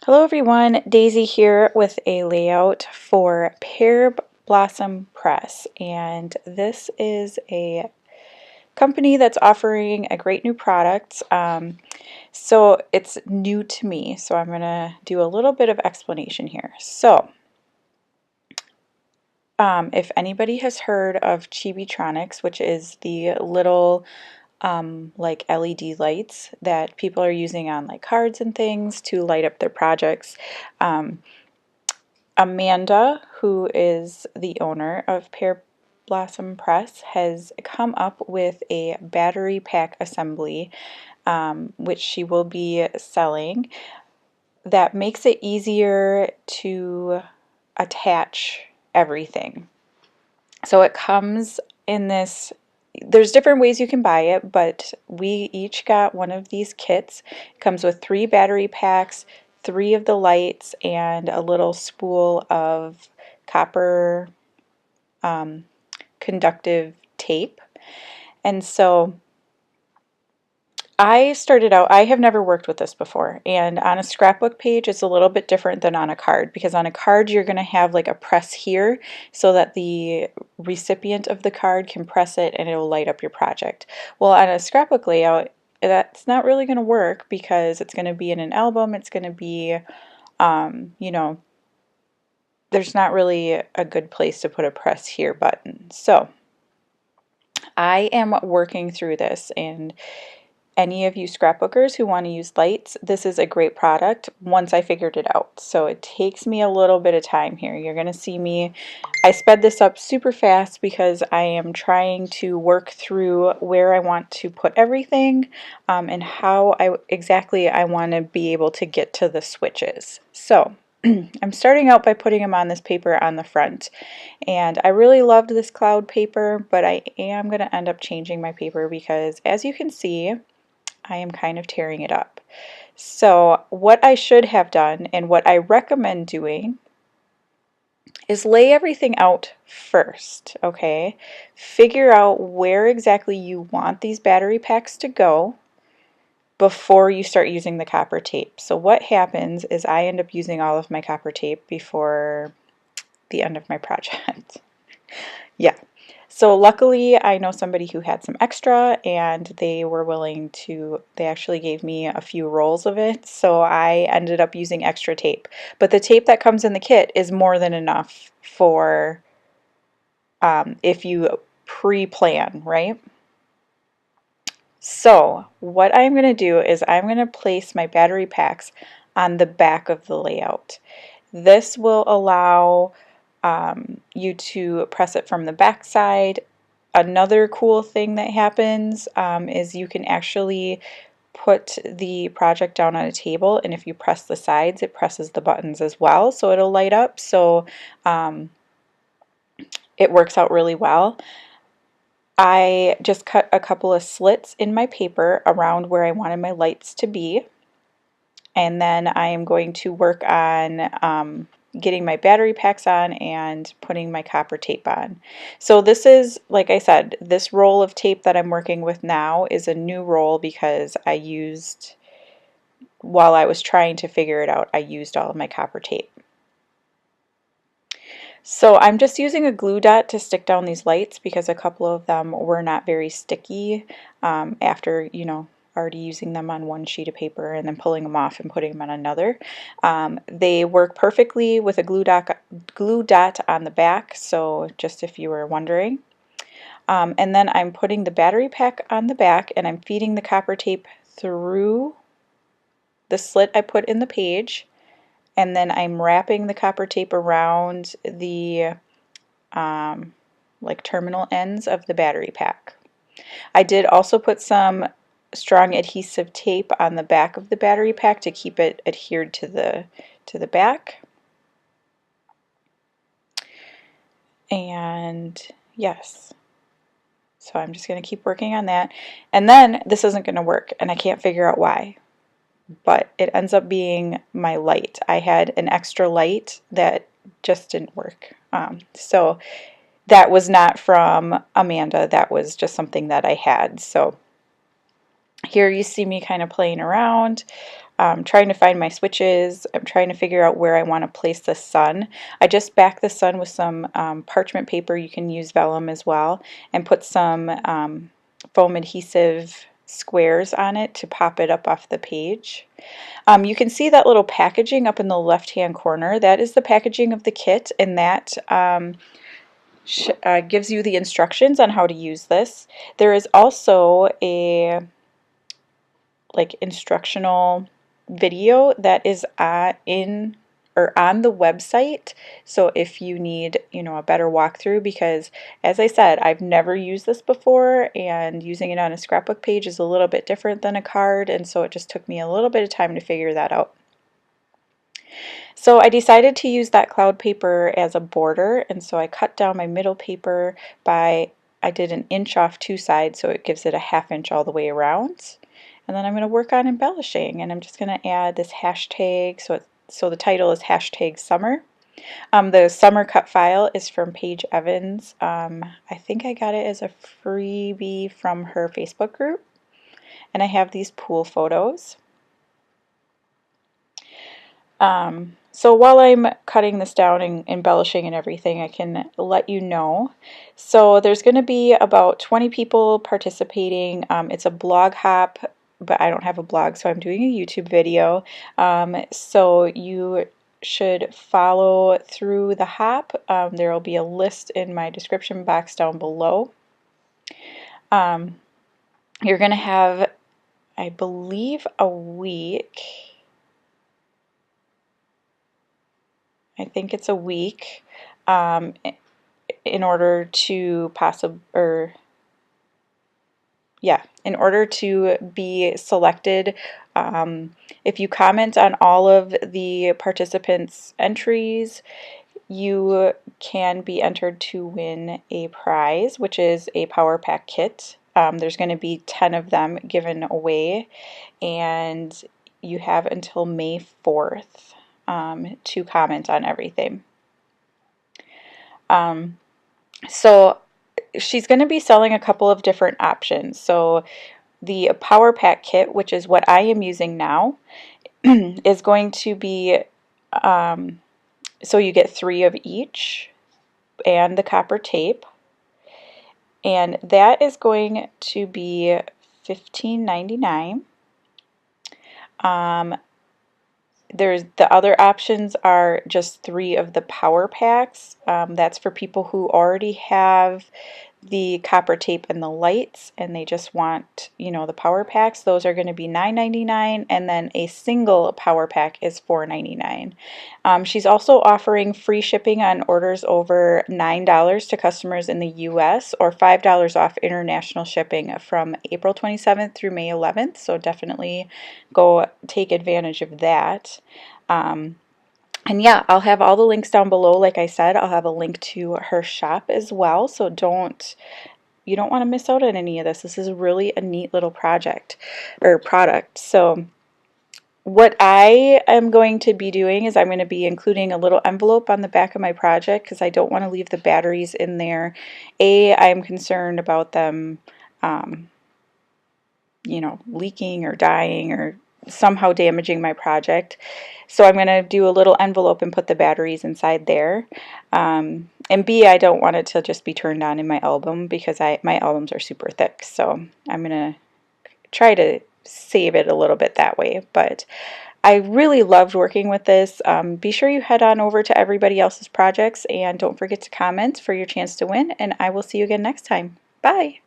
Hello everyone, Daisy here with a layout for Pear Blossom Press, and this is a company that's offering a great new product. So it's new to me, so I'm going to do a little bit of explanation here. So if anybody has heard of Chibitronics, which is the little like LED lights that people are using on like cards and things to light up their projects. Amanda, who is the owner of Pear Blossom Press, has come up with a battery pack assembly, which she will be selling, that makes it easier to attach everything. So it comes in this, there's different ways you can buy it, but we each got one of these kits. It comes with 3 battery packs, 3 of the lights, and a little spool of copper conductive tape. And so I started out, I have never worked with this before, and on a scrapbook page it's a little bit different than on a card, because on a card you're going to have like a press here so that the recipient of the card can press it and it will light up your project. Well, on a scrapbook layout, that's not really going to work because it's going to be in an album, it's going to be, you know, there's not really a good place to put a press here button. So I am working through this, and any of you scrapbookers who want to use lights, this is a great product once I figured it out. So it takes me a little bit of time here. You're going to see me, I sped this up super fast because I am trying to work through where I want to put everything and how exactly I want to be able to get to the switches. So I'm starting out by putting them on this paper on the front, and I really loved this cloud paper, but I am going to end up changing my paper because, as you can see, I am kind of tearing it up. So what I should have done, and what I recommend doing, is lay everything out first, okay? Figure out where exactly you want these battery packs to go before you start using the copper tape. So what happens is I end up using all of my copper tape before the end of my project. Yeah. So luckily I know somebody who had some extra, and they were willing to, they actually gave me a few rolls of it, so I ended up using extra tape. But the tape that comes in the kit is more than enough for if you pre-plan, right? So what I'm going to do is I'm going to place my battery packs on the back of the layout. This will allow you to press it from the back side. Another cool thing that happens is you can actually put the project down on a table, and if you press the sides, it presses the buttons as well, so it'll light up. So it works out really well. I just cut a couple of slits in my paper around where I wanted my lights to be, and then I am going to work on getting my battery packs on and putting my copper tape on. So this is, like I said, this roll of tape that I'm working with now is a new roll because I used, while I was trying to figure it out, I used all of my copper tape. So I'm just using a glue dot to stick down these lights because a couple of them were not very sticky after, you know, already using them on one sheet of paper and then pulling them off and putting them on another. They work perfectly with a glue dot on the back, so just if you were wondering. And then I'm putting the battery pack on the back, and I'm feeding the copper tape through the slit I put in the page, and then I'm wrapping the copper tape around the like terminal ends of the battery pack. I did also put some strong adhesive tape on the back of the battery pack to keep it adhered to the back. And yes, so I'm just going to keep working on that. And then this isn't going to work, and I can't figure out why, but it ends up being my light. I had an extra light that just didn't work. So that was not from Amanda, that was just something that I had. So here you see me kind of playing around. trying to find my switches. I'm trying to figure out where I want to place the sun. I just backed the sun with some parchment paper. You can use vellum as well, and put some foam adhesive squares on it to pop it up off the page. You can see that little packaging up in the left-hand corner. That is the packaging of the kit, and that gives you the instructions on how to use this. There is also a instructional video that is on the website. So if you need, a better walkthrough, because as I said, I've never used this before, and using it on a scrapbook page is a little bit different than a card, and so it just took me a little bit of time to figure that out. So I decided to use that cloud paper as a border, and so I cut down my middle paper I did an inch off two sides, so it gives it a ½ inch all the way around. And then I'm going to work on embellishing, and I'm just going to add this hashtag, so the title is #summer. The summer cut file is from Paige Evans. I think I got it as a freebie from her Facebook group. And I have these pool photos. So while I'm cutting this down and embellishing and everything, I can let you know. So there's going to be about 20 people participating. It's a blog hop, but I don't have a blog, so I'm doing a YouTube video. So you should follow through the hop. There will be a list in my description box down below. You're going to have, I believe, a week. I think it's a week in order to in order to be selected. If you comment on all of the participants' entries, you can be entered to win a prize, which is a Power Pack kit. There's going to be 10 of them given away, and you have until May 4th. To comment on everything. So she's going to be selling a couple of different options. So the Power Pack kit, which is what I am using now, is going to be, so you get 3 of each and the copper tape, and that is going to be $15.99. There's the other options are just 3 of the power packs. That's for people who already have the copper tape and the lights, and they just want, the power packs. Those are going to be $9.99, and then a single power pack is $4.99. She's also offering free shipping on orders over $9 to customers in the US, or $5 off international shipping from April 27th through May 11th. So definitely go take advantage of that. And yeah, I'll have all the links down below. Like I said, I'll have a link to her shop as well. So you don't want to miss out on any of this. This is really a neat little project or product. So what I am going to be doing is I'm going to be including a little envelope on the back of my project, because I don't want to leave the batteries in there. I'm concerned about them, leaking or dying or somehow damaging my project. So I'm going to do a little envelope and put the batteries inside there. And B, I don't want it to just be turned on in my album, because my albums are super thick. So I'm going to try to save it a little bit that way. But I really loved working with this. Be sure you head on over to everybody else's projects, and don't forget to comment for your chance to win. And I will see you again next time. Bye!